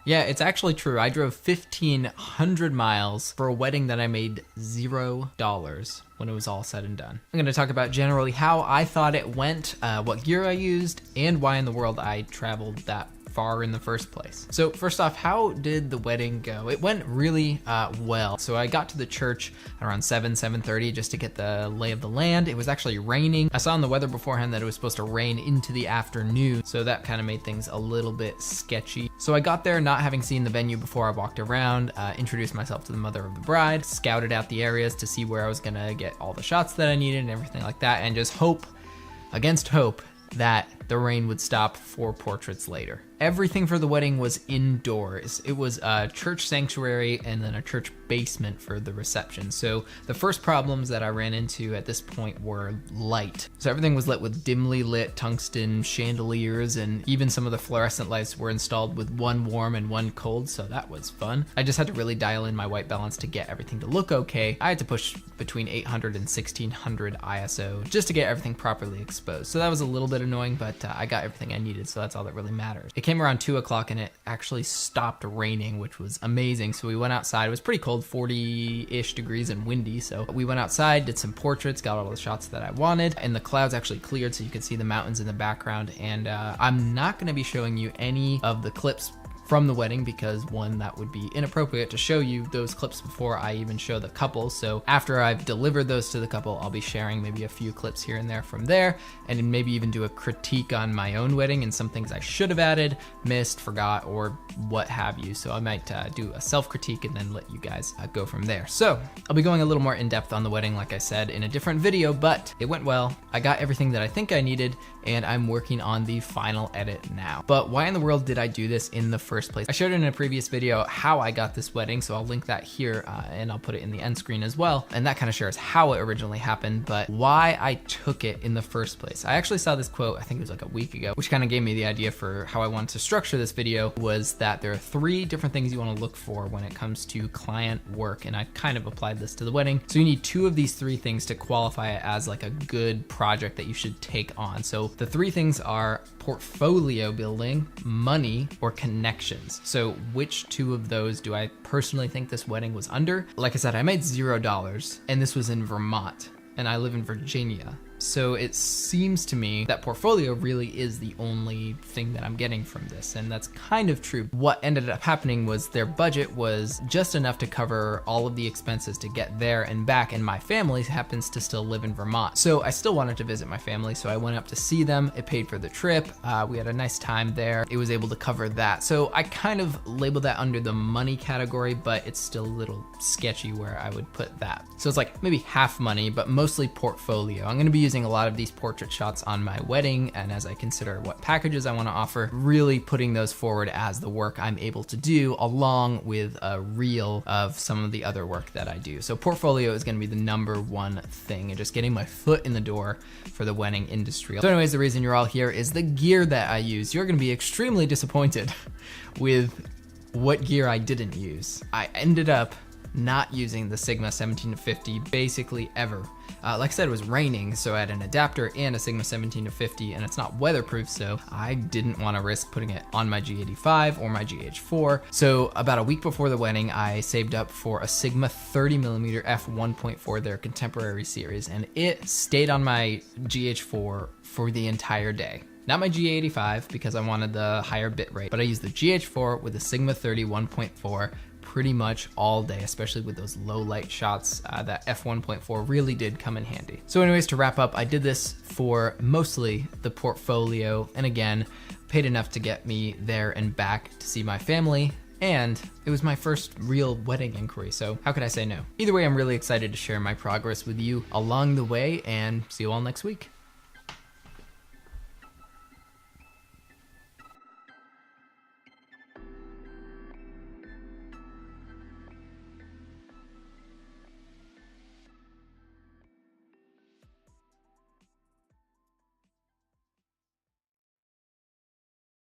Yeah, it's actually true. I drove 1,500 miles for a wedding that I made $0 when it was all said and done. I'm going to talk about generally how I thought it went, what gear I used, and why in the world I traveled that far in the first place. So first off, how did the wedding go? It went really well. So I got to the church around 7:30 just to get the lay of the land. It was actually raining. I saw in the weather beforehand that it was supposed to rain into the afternoon, so that kind of made things a little bit sketchy. So I got there not having seen the venue before. I walked around, introduced myself to the mother of the bride, scouted out the areas to see where I was gonna get all the shots that I needed and everything like that, and just hope against hope that the rain would stop for portraits later. Everything for the wedding was indoors. It was a church sanctuary and then a church basement for the reception. So the first problems that I ran into at this point were light. So everything was lit with dimly lit tungsten chandeliers, and even some of the fluorescent lights were installed with one warm and one cold, so that was fun. I just had to really dial in my white balance to get everything to look okay. I had to push between 800 and 1600 ISO just to get everything properly exposed. So that was a little bit annoying, but I got everything I needed, so that's all that really matters. It came around 2 o'clock and it actually stopped raining, which was amazing. So we went outside. It was pretty cold, 40-ish degrees and windy. So we went outside, did some portraits, got all the shots that I wanted, and the clouds actually cleared so you could see the mountains in the background. And I'm not going to be showing you any of the clips from the wedding because one, that would be inappropriate to show you those clips before I even show the couple. So after I've delivered those to the couple, I'll be sharing maybe a few clips here and there from there, and maybe even do a critique on my own wedding and some things I should have added, missed, forgot, or what have you. So I might do a self-critique and then let you guys go from there. So I'll be going a little more in depth on the wedding, like I said, in a different video, but it went well. I got everything that I think I needed, and I'm working on the final edit now. But why in the world did I do this in the first place? I showed in a previous video how I got this wedding, so I'll link that here and I'll put it in the end screen as well. And that kind of shares how it originally happened, but why I took it in the first place. I actually saw this quote, I think it was like a week ago, which kind of gave me the idea for how I wanted to structure this video, was that there are 3 different things you want to look for when it comes to client work. And I kind of applied this to the wedding. So you need 2 of these 3 things to qualify it as like a good project that you should take on. So the 3 things are portfolio building, money, or connections. So which 2 of those do I personally think this wedding was under? Like I said, I made $0, and this was in Vermont, and I live in Virginia. So it seems to me that portfolio really is the only thing that I'm getting from this, and that's kind of true. What ended up happening was their budget was just enough to cover all of the expenses to get there and back, and my family happens to still live in Vermont. So I still wanted to visit my family, so I went up to see them. It paid for the trip. We had a nice time there. It was able to cover that. So I kind of labeled that under the money category, but it's still a little sketchy where I would put that. So it's like maybe half money, but mostly portfolio. I'm gonna be using a lot of these portrait shots on my wedding, and as I consider what packages I want to offer, really putting those forward as the work I'm able to do, along with a reel of some of the other work that I do. So portfolio is going to be the #1 thing, and just getting my foot in the door for the wedding industry. So anyways, the reason you're all here is the gear that I use. You're going to be extremely disappointed with what gear I didn't use. I ended up not using the Sigma 17-50 basically ever. Like I said, it was raining, so I had an adapter and a Sigma 17-50, and it's not weatherproof, so I didn't want to risk putting it on my G85 or my GH4. So about a week before the wedding, I saved up for a Sigma 30mm f1.4, their contemporary series, and it stayed on my GH4 for the entire day. Not my G85 because I wanted the higher bit rate, but I used the GH4 with the Sigma 30 1.4 pretty much all day, especially with those low light shots. That f1.4 really did come in handy. So anyways, to wrap up, I did this for mostly the portfolio, and again, paid enough to get me there and back to see my family, and it was my first real wedding inquiry, so how could I say no? Either way, I'm really excited to share my progress with you along the way, and see you all next week.